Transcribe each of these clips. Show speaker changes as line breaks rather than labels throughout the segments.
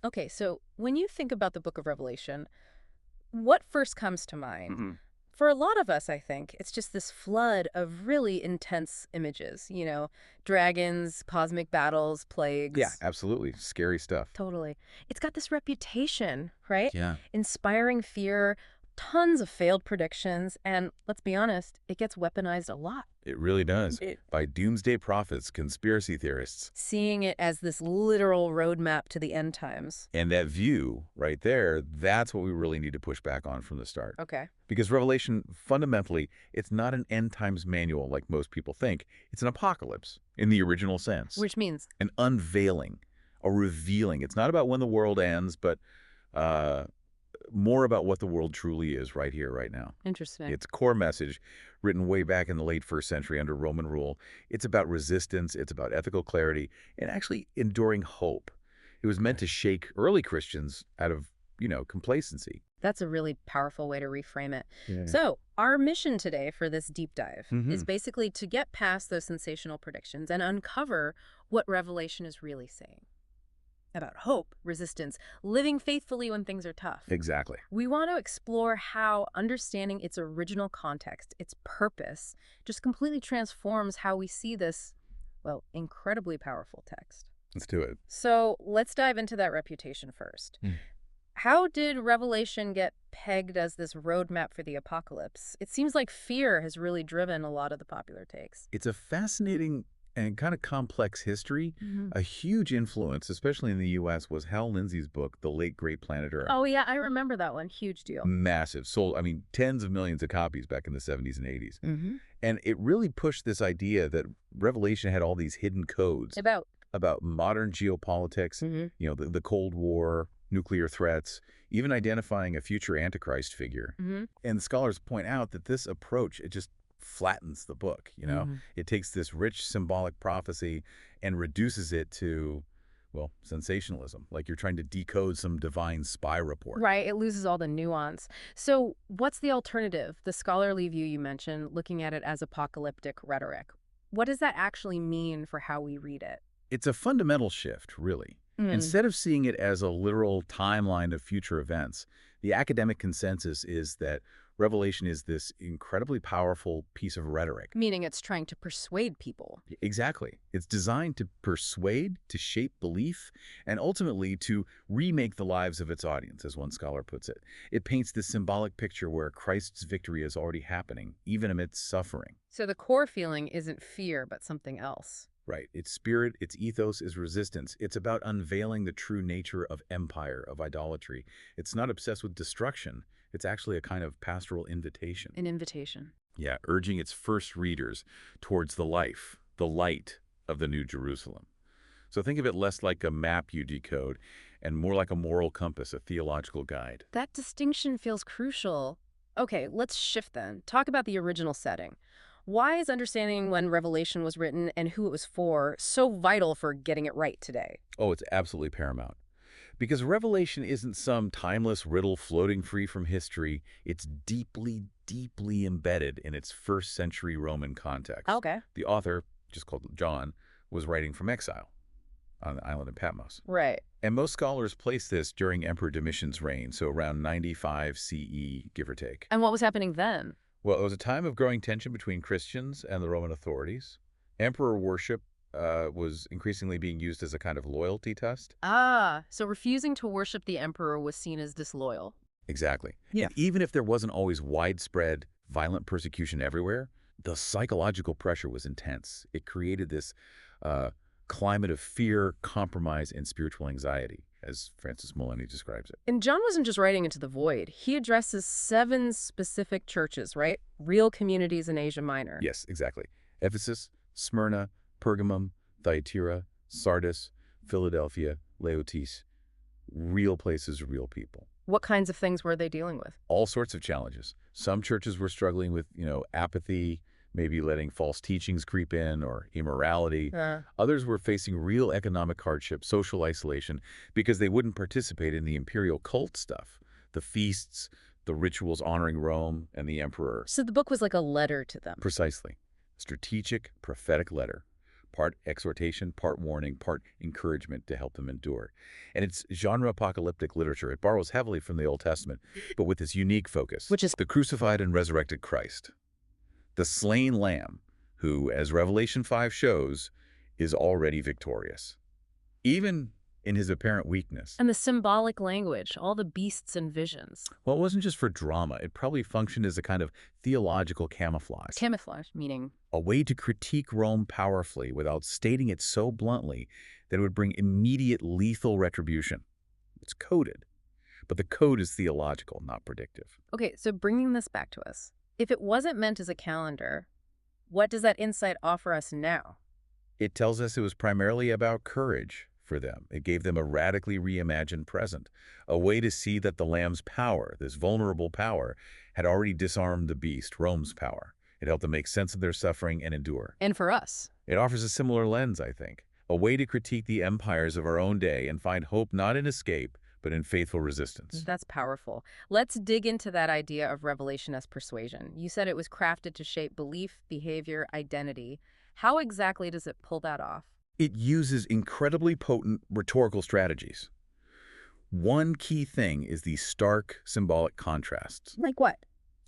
Okay, so when you think about the book of Revelation, what first comes to mind?
Hmm.
For a lot of us, I think, it's just this flood of really intense images, dragons, cosmic battles,
Yeah,
plagues.
absolutely. Scary stuff.
Totally. It's got this reputation, right?
Yeah.
Inspiring fear, tons of failed predictions, and let's be honest, it gets weaponized a lot.
It really does.
It,
By doomsday prophets, conspiracy theorists.
seeing it as this literal roadmap to the end times.
And that view right there, that's what we really need to push back on from the start.
Okay.
Because Revelation, fundamentally, it's not an end times manual like most people think. It's an apocalypse in the original sense.
Which means,
An unveiling, a revealing. It's not about when the world ends, but uh, more about what the world truly is right here, right now.
interesting.
Its core message, written way back in the late first century under Roman rule, it's about resistance, it's about ethical clarity, and actually enduring hope. It was meant to shake early Christians out of, complacency.
That's a really powerful way to reframe it.
Yeah.
So, our mission today for this deep dive
Hmm.
is basically to get past those sensational predictions and uncover what Revelation is really saying about hope, resistance, living faithfully when things are tough.
Exactly.
We want to explore how understanding its original context, its purpose, just completely transforms how we see this, well, incredibly powerful text.
Let's do it.
So, let's dive into that reputation first.
Mm.
How did Revelation get pegged as this roadmap for the apocalypse? It seems like fear has really driven a lot of the popular takes.
It's a fascinating and kind of complex history.
Hmm.
A huge influence, especially in the U.S., was Hal Lindsey's book, The Late Great Planet Earth.
Oh, yeah, I remember that one. Huge deal.
Massive. Sold, I mean, tens of millions of copies back in the 70s and 80s.
Mm-hmm.
And it really pushed this idea that Revelation had all these hidden codes
About.
about modern geopolitics,
Mm-hmm.
the Cold War, nuclear threats, even identifying a future Antichrist figure.
Mm-hmm.
And scholars point out that this approach, it just flattens the book.
Mm-hmm.
It takes this rich symbolic prophecy and reduces it to, well, sensationalism, like you're trying to decode some divine spy report.
Right, it loses all the nuance. So, what's the alternative? The scholarly view you mentioned, looking at it as apocalyptic rhetoric. What does that actually mean for how we read it?
It's a fundamental shift, really.
Mm.
Instead of seeing it as a literal timeline of future events, the academic consensus is that Revelation is this incredibly powerful piece of rhetoric.
Meaning it's trying to persuade people.
Exactly. It's designed to persuade, to shape belief, and ultimately to remake the lives of its audience, as one scholar puts it. It paints this symbolic picture where Christ's victory is already happening, even amidst suffering.
So the core feeling isn't fear, but something else.
Right. Its spirit, its ethos is resistance. It's about unveiling the true nature of empire, of idolatry. It's not obsessed with destruction. It's actually a kind of pastoral invitation.
An invitation.
Yeah, urging its first readers towards the life, the light of the New Jerusalem. So think of it less like a map you decode and more like a moral compass, a theological guide.
That distinction feels crucial. Okay, let's shift then. Talk about the original setting. Why is understanding when Revelation was written and who it was for so vital for getting it right today?
Oh, it's absolutely paramount. Because Revelation isn't some timeless riddle floating free from history. It's deeply, deeply embedded in its first century Roman context.
Okay.
The author, just called John, was writing from exile on the island of Patmos.
Right.
And most scholars place this during Emperor Domitian's reign, so around 95 CE, give or take.
And what was happening then?
Well, it was a time of growing tension between Christians and the Roman authorities. Emperor worship was increasingly being used as a kind of loyalty test.
Ah, so refusing to worship the emperor was seen as disloyal.
Exactly.
Yeah.
And even if there wasn't always widespread violent persecution everywhere, the psychological pressure was intense. It created this climate of fear, compromise, and spiritual anxiety, as Francis Molini describes it.
And John wasn't just writing into the void. He addresses 7 specific churches, right? Real communities in Asia Minor.
Yes, exactly. Ephesus, Smyrna, Pergamum, Thyatira, Sardis, Philadelphia, Laodice. Real places, real people.
What kinds of things were they dealing with?
All sorts of challenges. Some churches were struggling with, apathy, maybe letting false teachings creep in, or immorality. Others were facing real economic hardship, social isolation, because they wouldn't participate in the imperial cult stuff, the feasts, the rituals honoring Rome and the emperor.
So the book was like a letter to them.
Precisely. Strategic, prophetic letter. part exhortation, part warning, part encouragement to help them endure. And it's genre apocalyptic literature. It borrows heavily from the Old Testament, but with this unique focus,
Which is
the crucified and resurrected Christ, the slain lamb, who, as Revelation 5 shows, is already victorious, even in his apparent weakness.
and the symbolic language, all the beasts and visions.
Well, it wasn't just for drama. It probably functioned as a kind of theological camouflage,
Camouflage, meaning
a way to critique Rome powerfully without stating it so bluntly that it would bring immediate lethal retribution. It's coded, but the code is theological, not predictive.
okay, so bringing this back to us. If it wasn't meant as a calendar, what does that insight offer us now?
It tells us it was primarily about courage for them. It gave them a radically reimagined present, a way to see that the Lamb's power, this vulnerable power, had already disarmed the beast, Rome's power. It helped them make sense of their suffering and endure.
And for us.
It offers a similar lens, I think, a way to critique the empires of our own day and find hope not in escape, but in faithful resistance.
That's powerful. Let's dig into that idea of revelation as persuasion. You said it was crafted to shape belief, behavior, identity. How exactly does it pull that off?
It uses incredibly potent rhetorical strategies. One key thing is these stark symbolic contrasts.
Like what?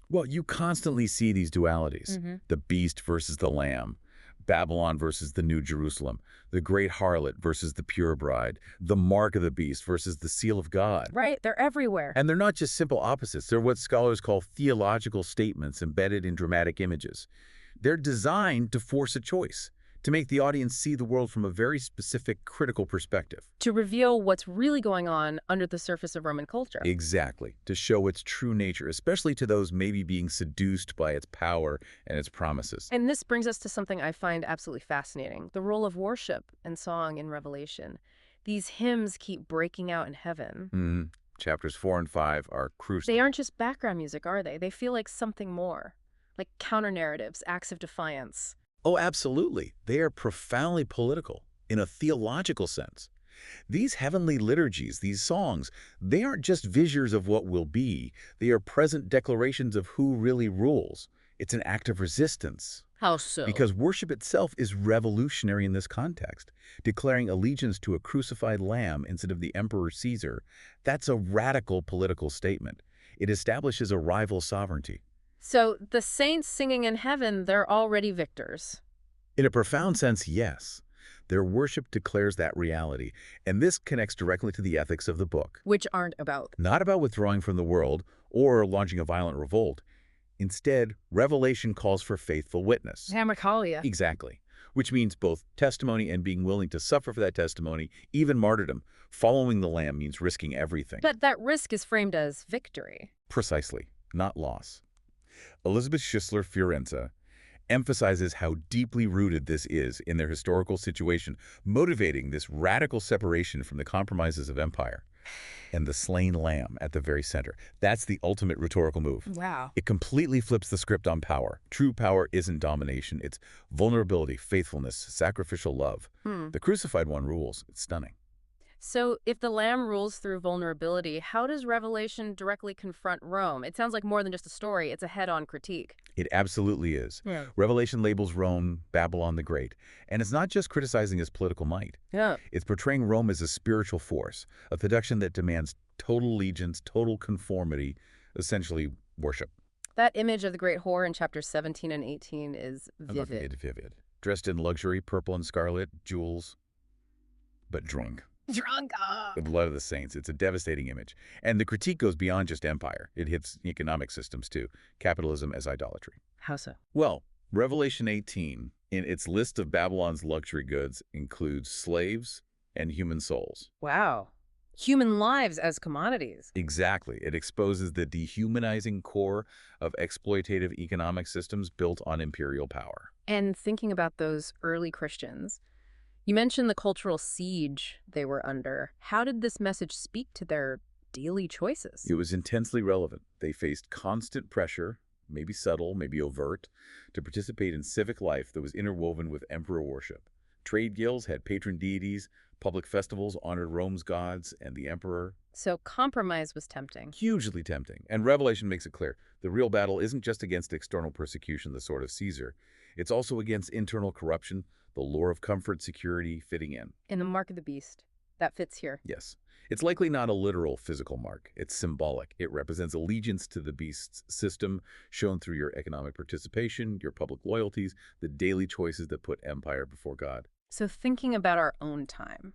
Well, you constantly see these dualities. The beast versus the lamb, Babylon versus the New Jerusalem, the great harlot versus the pure bride, the mark of the beast versus the seal of God.
Right, they're everywhere.
And they're not just simple opposites. They're what scholars call theological statements embedded in dramatic images. They're designed to force a choice, to make the audience see the world from a very specific, critical perspective.
To reveal what's really going on under the surface of Roman culture.
Exactly. To show its true nature, especially to those maybe being seduced by its power and its promises.
And this brings us to something I find absolutely fascinating, the role of worship and song in Revelation. These hymns keep breaking out in heaven.
Chapters 4 and 5 are crucial.
They aren't just background music, are they? They feel like something more, like counter-narratives, acts of defiance.
Oh, absolutely. They are profoundly political, in a theological sense. These heavenly liturgies, these songs, they aren't just visions of what will be. They are present declarations of who really rules. It's an act of resistance.
How so?
Because worship itself is revolutionary in this context. Declaring allegiance to a crucified lamb instead of the Emperor Caesar, that's a radical political statement. It establishes a rival sovereignty.
So the saints singing in heaven, they're already victors.
In a profound sense, yes. Their worship declares that reality, and this connects directly to the ethics of the book.
Which aren't about.
Not about withdrawing from the world or launching a violent revolt. Instead, Revelation calls for faithful witness.
Hamarkalia.
Exactly. Which means both testimony and being willing to suffer for that testimony, even martyrdom. Following the Lamb means risking everything.
But that risk is framed as victory.
Precisely, not loss. Elizabeth Schissler Fiorenza emphasizes how deeply rooted this is in their historical situation, motivating this radical separation from the compromises of empire. And the slain lamb at the very center. That's the ultimate rhetorical move.
Wow.
It completely flips the script on power. True power isn't domination. It's vulnerability, faithfulness, sacrificial love. The crucified one rules. It's stunning.
So if the Lamb rules through vulnerability, how does Revelation directly confront Rome? It sounds like more than just a story. It's a head-on critique.
It absolutely is.
Yeah.
Revelation labels Rome Babylon the Great. And it's not just criticizing its political might.
Yeah.
It's portraying Rome as a spiritual force, a seduction that demands total allegiance, total conformity, essentially worship.
That image of the great whore in chapters 17 and 18 is vivid.
Vivid. Dressed in luxury, purple and scarlet, jewels, but drunk.
Drunk.
The blood of the saints. It's a devastating image. And the critique goes beyond just empire. It hits economic systems too. Capitalism as idolatry.
How so?
Well, Revelation 18, in its list of Babylon's luxury goods, includes slaves and human souls.
Wow. Human lives as commodities.
Exactly. It exposes the dehumanizing core of exploitative economic systems built on imperial power.
And thinking about those early Christians, you mentioned the cultural siege they were under. How did this message speak to their daily choices?
It was intensely relevant. They faced constant pressure, maybe subtle, maybe overt, to participate in civic life that was interwoven with emperor worship. Trade guilds had patron deities, public festivals honored Rome's gods and the emperor.
So compromise was tempting.
Hugely tempting. And Revelation makes it clear, the real battle isn't just against external persecution, the sword of Caesar. It's also against internal corruption, the lure of comfort, security, fitting in.
In the mark of the beast. That fits here.
Yes. It's likely not a literal physical mark. It's symbolic. It represents allegiance to the beast's system, shown through your economic participation, your public loyalties, the daily choices that put empire before God.
So thinking about our own time,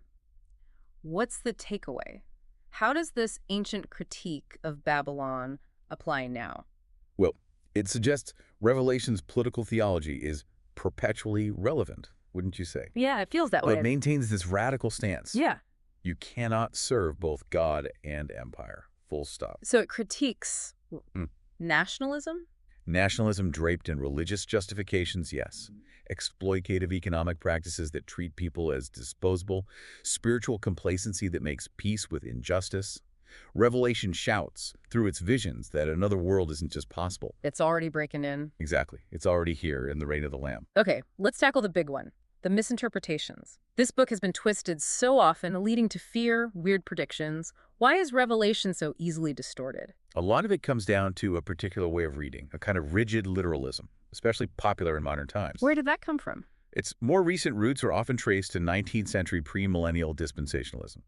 what's the takeaway? How does this ancient critique of Babylon apply now?
Well, it suggests Revelation's political theology is perpetually relevant, wouldn't you say?
Yeah, it feels that
But
way.
it maintains this radical stance.
Yeah.
You cannot serve both God and empire. Full stop.
So it critiques
Mm.
nationalism?
Nationalism draped in religious justifications, yes. Exploitative economic practices that treat people as disposable. Spiritual complacency that makes peace with injustice. Revelation shouts through its visions that another world isn't just possible.
It's already breaking in.
Exactly. It's already here in the reign of the Lamb.
Okay, let's tackle the big one, the misinterpretations. This book has been twisted so often, leading to fear, weird predictions. Why is Revelation so easily distorted?
A lot of it comes down to a particular way of reading, a kind of rigid literalism, especially popular in modern times.
Where did that come from?
Its more recent roots are often traced to 19th century premillennial dispensationalism.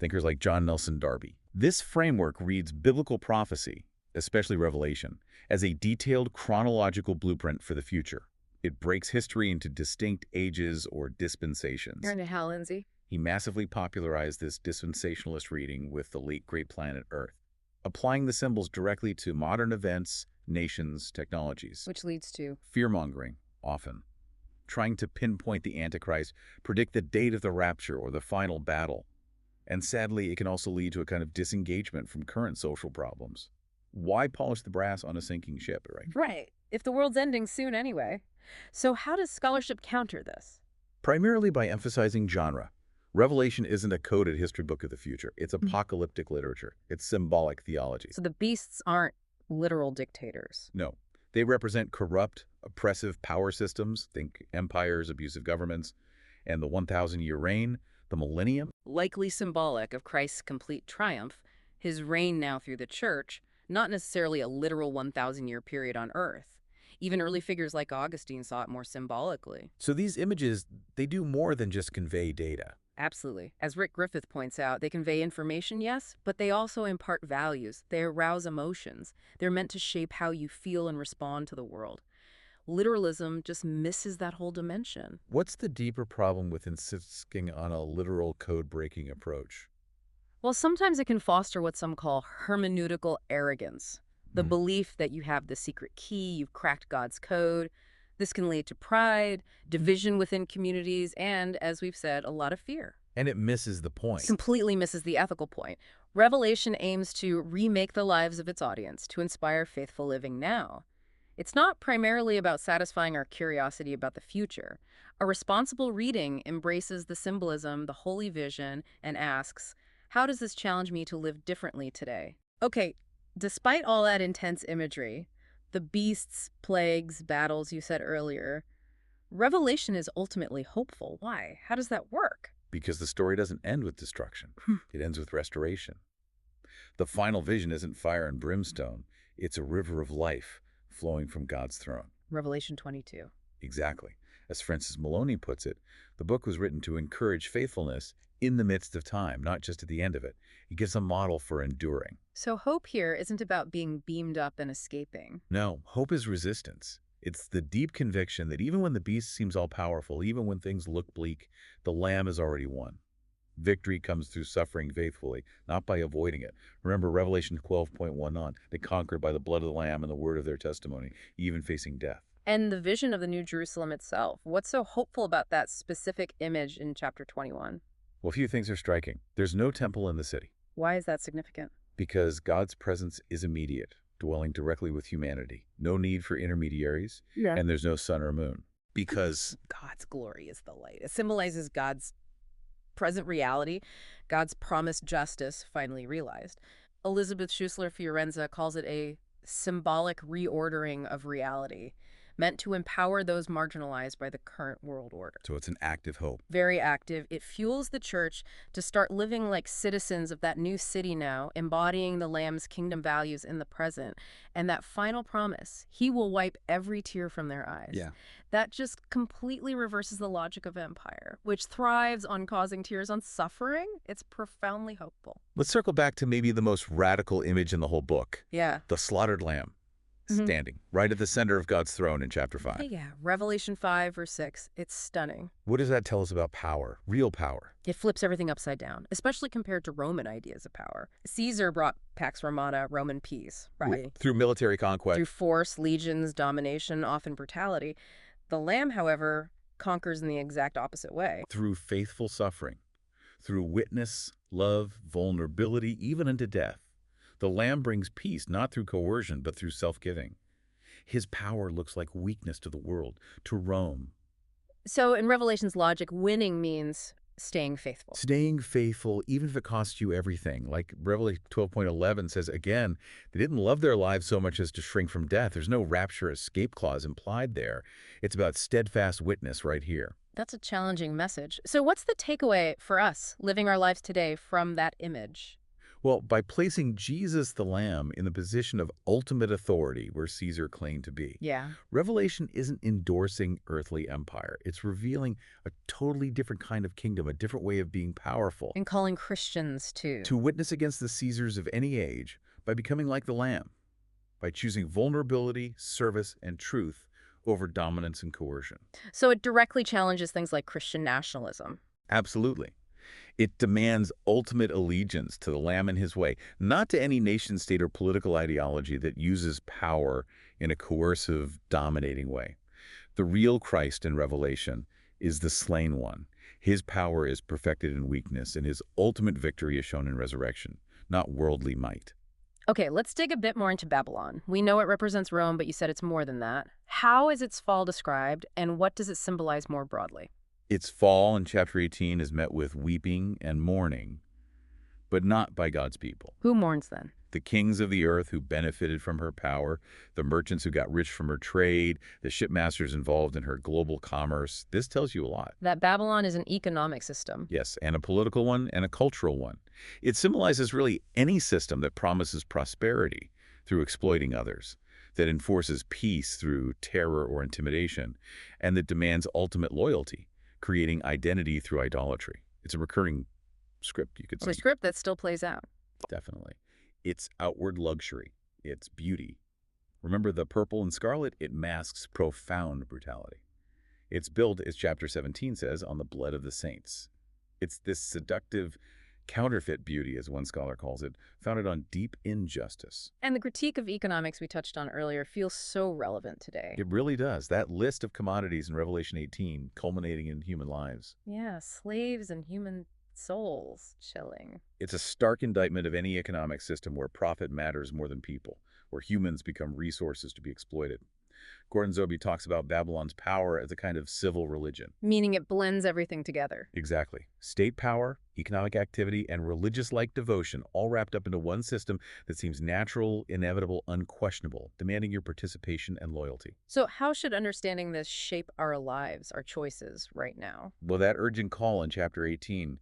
Thinkers like John Nelson Darby. This framework reads biblical prophecy, especially Revelation, as a detailed chronological blueprint for the future. It breaks history into distinct ages or dispensations.
You're into hell, Lindsay.
He massively popularized this dispensationalist reading with the late great planet Earth, applying the symbols directly to modern events, nations, technologies.
Which leads to
Fear-mongering, often. Trying to pinpoint the Antichrist, predict the date of the rapture or the final battle. And sadly, it can also lead to a kind of disengagement from current social problems. Why polish the brass on a sinking ship, right?
Right. If the world's ending soon anyway. So how does scholarship counter this?
Primarily by emphasizing genre. Revelation isn't a coded history book of the future. It's apocalyptic literature. It's symbolic theology.
So the beasts aren't literal dictators.
No. They represent corrupt, oppressive power systems, think empires, abusive governments, and the 1,000-year reign, the millennium.
Likely symbolic of Christ's complete triumph, his reign now through the church, not necessarily a literal 1,000-year period on earth. Even early figures like Augustine saw it more symbolically.
So these images, they do more than just convey data.
Absolutely. As Rick Griffith points out, they convey information, yes, but they also impart values. They arouse emotions. They're meant to shape how you feel and respond to the world. Literalism just misses that whole dimension.
What's the deeper problem with insisting on a literal code-breaking approach?
Well, sometimes it can foster what some call hermeneutical arrogance. The belief that you have the secret key, you've cracked God's code. This can lead to pride, division within communities, and, as we've said, a lot of fear.
And it misses the point.
Completely misses the ethical point. Revelation aims to remake the lives of its audience, to inspire faithful living now. It's not primarily about satisfying our curiosity about the future. A responsible reading embraces the symbolism, the holy vision, and asks, how does this challenge me to live differently today? Okay, despite all that intense imagery, the beasts, plagues, battles you said earlier, Revelation is ultimately hopeful. Why? How does that work?
Because the story doesn't end with destruction. It ends with restoration. The final vision isn't fire and brimstone. It's a river of life flowing from God's throne.
Revelation 22.
Exactly. As Francis Maloney puts it, the book was written to encourage faithfulness in the midst of time, not just at the end of it. It gives a model for enduring.
So hope here isn't about being beamed up and escaping.
No, hope is resistance. It's the deep conviction that even when the beast seems all-powerful, even when things look bleak, the Lamb has already won. Victory comes through suffering faithfully, not by avoiding it. Remember Revelation 12.1 on. They conquered by the blood of the Lamb and the word of their testimony, even facing death.
And the vision of the New Jerusalem itself. What's so hopeful about that specific image in chapter 21?
Well, a few things are striking. There's no temple in the city.
Why is that significant?
Because God's presence is immediate, dwelling directly with humanity. No need for intermediaries, and there's no sun or moon. Because
God's glory is the light. It symbolizes God's present reality, God's promised justice finally realized. Elizabeth Schussler Fiorenza calls it a symbolic reordering of reality. meant to empower those marginalized by the current world order.
So it's an active hope.
Very active. It fuels the church to start living like citizens of that new city now, embodying the Lamb's kingdom values in the present. And that final promise, he will wipe every tear from their eyes.
Yeah.
That just completely reverses the logic of empire, which thrives on causing tears on suffering. It's profoundly hopeful.
Let's circle back to maybe the most radical image in the whole book.
Yeah.
The slaughtered lamb, standing right at the center of God's throne in chapter 5.
Yeah, Revelation 5, verse 6. It's stunning.
What does that tell us about power, real power?
It flips everything upside down, especially compared to Roman ideas of power. Caesar brought Pax Romana, Roman peace, right?
Through military conquest.
Through force, legions, domination, often brutality. The Lamb, however, conquers in the exact opposite way.
Through faithful suffering. Through witness, love, vulnerability, even unto death. The Lamb brings peace, not through coercion, but through self-giving. His power looks like weakness to the world, to Rome.
So in Revelation's logic, winning means staying faithful.
Staying faithful, even if it costs you everything. Like Revelation 12:11 says, again, they didn't love their lives so much as to shrink from death. There's no rapture escape clause implied there. It's about steadfast witness right here.
That's a challenging message. So what's the takeaway for us living our lives today from that image?
Well, by placing Jesus the Lamb in the position of ultimate authority where Caesar claimed to be,
Yeah.
Revelation isn't endorsing earthly empire. It's revealing a totally different kind of kingdom, a different way of being powerful.
And calling Christians to
Witness against the Caesars of any age by becoming like the Lamb, by choosing vulnerability, service, and truth over dominance and coercion.
So it directly challenges things like Christian nationalism.
Absolutely. It demands ultimate allegiance to the Lamb and his way, not to any nation state or political ideology that uses power in a coercive, dominating way. The real Christ in Revelation is the slain one. His power is perfected in weakness, and his ultimate victory is shown in resurrection, not worldly might.
Okay, let's dig a bit more into Babylon. We know it represents Rome, but you said it's more than that. How is its fall described, and what does it symbolize more broadly?
Its fall in chapter 18 is met with weeping and mourning, but not by God's people.
Who mourns then?
The kings of the earth who benefited from her power, the merchants who got rich from her trade, the shipmasters involved in her global commerce. This tells you a lot.
That Babylon is an economic system.
Yes, and a political one and a cultural one. It symbolizes really any system that promises prosperity through exploiting others, that enforces peace through terror or intimidation, and that demands ultimate loyalty, creating identity through idolatry. It's a recurring script, you could say.
A script that still plays out.
Definitely. It's outward luxury. It's beauty. Remember the purple and scarlet? It masks profound brutality. It's built, as chapter 17 says, on the blood of the saints. It's this seductive counterfeit beauty, as one scholar calls it, founded on deep injustice.
And the critique of economics we touched on earlier feels so relevant today.
It really does. That list of commodities in Revelation 18, culminating in human lives.
Yeah, slaves and human souls. Chilling.
It's a stark indictment of any economic system where profit matters more than people, where humans become resources to be exploited. Gordon Zobe talks about Babylon's power as a kind of civil religion.
Meaning it blends everything together.
Exactly. State power, economic activity, and religious-like devotion all wrapped up into one system that seems natural, inevitable, unquestionable, demanding your participation and loyalty.
So how should understanding this shape our lives, our choices right now?
Well, that urgent call in chapter 18,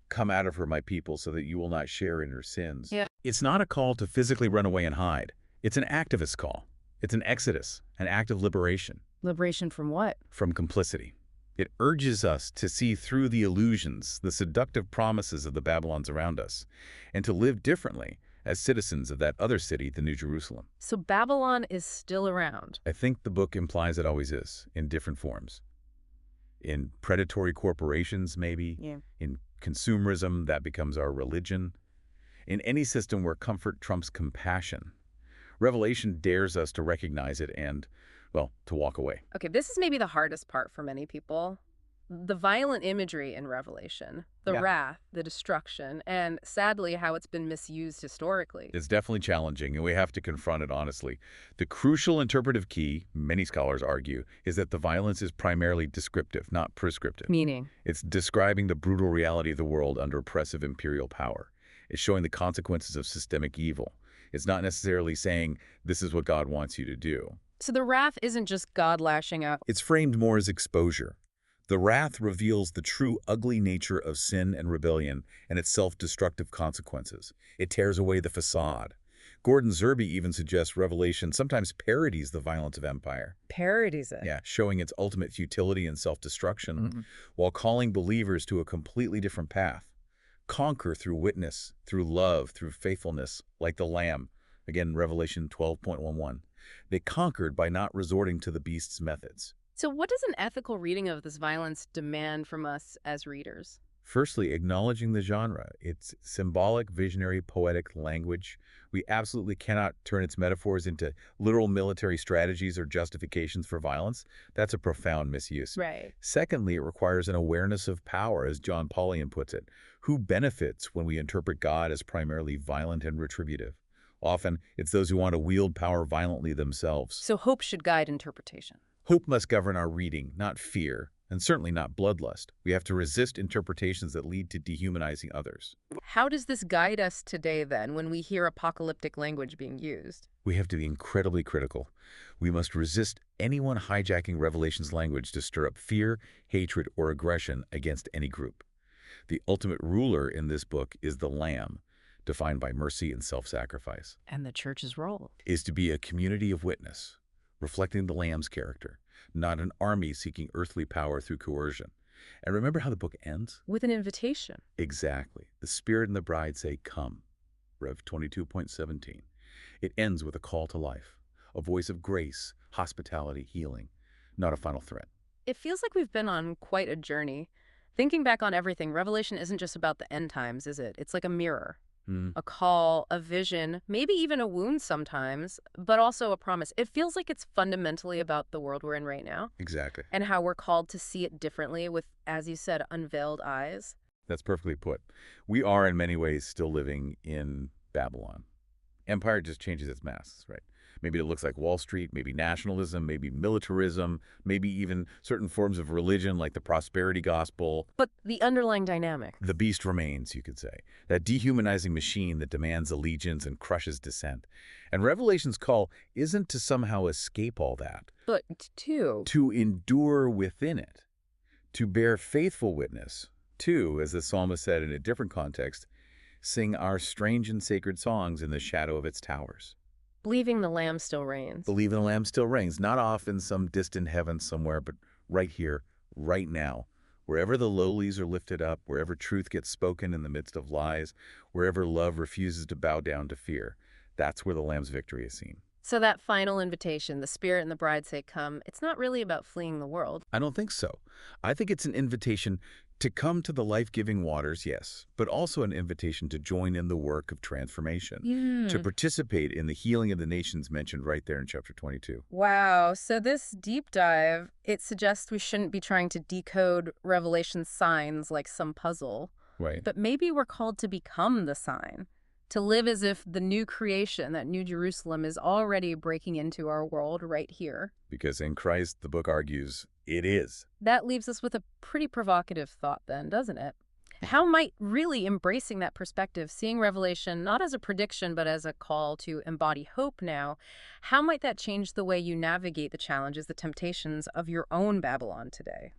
come out of her, my people, so that you will not share in her sins.
Yeah.
It's not a call to physically run away and hide. It's an activist call. It's an exodus, an act of liberation.
Liberation from what?
From complicity. It urges us to see through the illusions, the seductive promises of the Babylons around us, and to live differently as citizens of that other city, the New Jerusalem.
So Babylon is still around.
I think the book implies it always is, in different forms. In predatory corporations, maybe.
Yeah.
In consumerism, that becomes our religion. In any system where comfort trumps compassion. Revelation dares us to recognize it and, well, to walk away.
Okay, this is maybe the hardest part for many people. The violent imagery in Revelation, the wrath, the destruction, and sadly how it's been misused historically.
It's definitely challenging, and we have to confront it honestly. The crucial interpretive key, many scholars argue, is that the violence is primarily descriptive, not prescriptive.
Meaning?
It's describing the brutal reality of the world under oppressive imperial power. It's showing the consequences of systemic evil. It's not necessarily saying, this is what God wants you to do.
So the wrath isn't just God lashing out.
It's framed more as exposure. The wrath reveals the true ugly nature of sin and rebellion and its self-destructive consequences. It tears away the facade. Gordon Zerbe even suggests Revelation sometimes parodies the violence of empire.
Parodies it.
Yeah, showing its ultimate futility and self-destruction,
Mhm.
while calling believers to a completely different path. Conquer through witness, through love, through faithfulness, like the Lamb. Again, Revelation 12:11. They conquered by not resorting to the beast's methods.
So what does an ethical reading of this violence demand from us as readers?
Firstly, acknowledging the genre. It's symbolic, visionary, poetic language. We absolutely cannot turn its metaphors into literal military strategies or justifications for violence. That's a profound misuse.
Right.
Secondly, it requires an awareness of power, as John Paulian puts it. Who benefits when we interpret God as primarily violent and retributive? Often, it's those who want to wield power violently themselves.
So hope should guide interpretation.
Hope must govern our reading, not fear, and certainly not bloodlust. We have to resist interpretations that lead to dehumanizing others.
How does this guide us today, then, when we hear apocalyptic language being used?
We have to be incredibly critical. We must resist anyone hijacking Revelation's language to stir up fear, hatred, or aggression against any group. The ultimate ruler in this book is the Lamb, defined by mercy and self-sacrifice,
And the church's role.
is to be a community of witness, reflecting the Lamb's character, not an army seeking earthly power through coercion. And remember how the book ends?
With an invitation.
Exactly. The Spirit and the bride say, "Come." Rev 22:17. It ends with a call to life, a voice of grace, hospitality, healing, not a final threat.
It feels like we've been on quite a journey. Thinking back on everything, Revelation isn't just about the end times, is it? It's like a mirror,
Hmm.
a call, a vision, maybe even a wound sometimes, but also a promise. It feels like it's fundamentally about the world we're in right now
Exactly.
and how we're called to see it differently with, as you said, unveiled eyes.
That's perfectly put. We are in many ways still living in Babylon. Empire just changes its masks, right? Maybe it looks like Wall Street, maybe nationalism, maybe militarism, maybe even certain forms of religion like the prosperity gospel.
But the underlying dynamic.
The beast remains, you could say, that dehumanizing machine that demands allegiance and crushes dissent. And Revelation's call isn't to somehow escape all that,
But two.
to endure within it, to bear faithful witness, to, as the psalmist said in a different context, sing our strange and sacred songs in the shadow of its towers.
Believing the Lamb still reigns.
Believe in the Lamb still reigns, not off in some distant heaven somewhere, but right here, right now. Wherever the lowlies are lifted up, wherever truth gets spoken in the midst of lies, wherever love refuses to bow down to fear, that's where the Lamb's victory is seen.
So that final invitation, the Spirit and the bride say, "Come," it's not really about fleeing the world.
I don't think so. I think it's an invitation to come to the life-giving waters, yes, but also an invitation to join in the work of transformation, to participate in the healing of the nations mentioned right there in chapter 22.
Wow. So this deep dive, it suggests we shouldn't be trying to decode Revelation signs like some puzzle,
Right.
but maybe we're called to become the sign, to live as if the new creation, that new Jerusalem, is already breaking into our world right here.
Because in Christ, the book argues, it is.
That leaves us with a pretty provocative thought then, doesn't it? How might really embracing that perspective, seeing Revelation not as a prediction but as a call to embody hope now, how might that change the way you navigate the challenges, the temptations of your own Babylon today?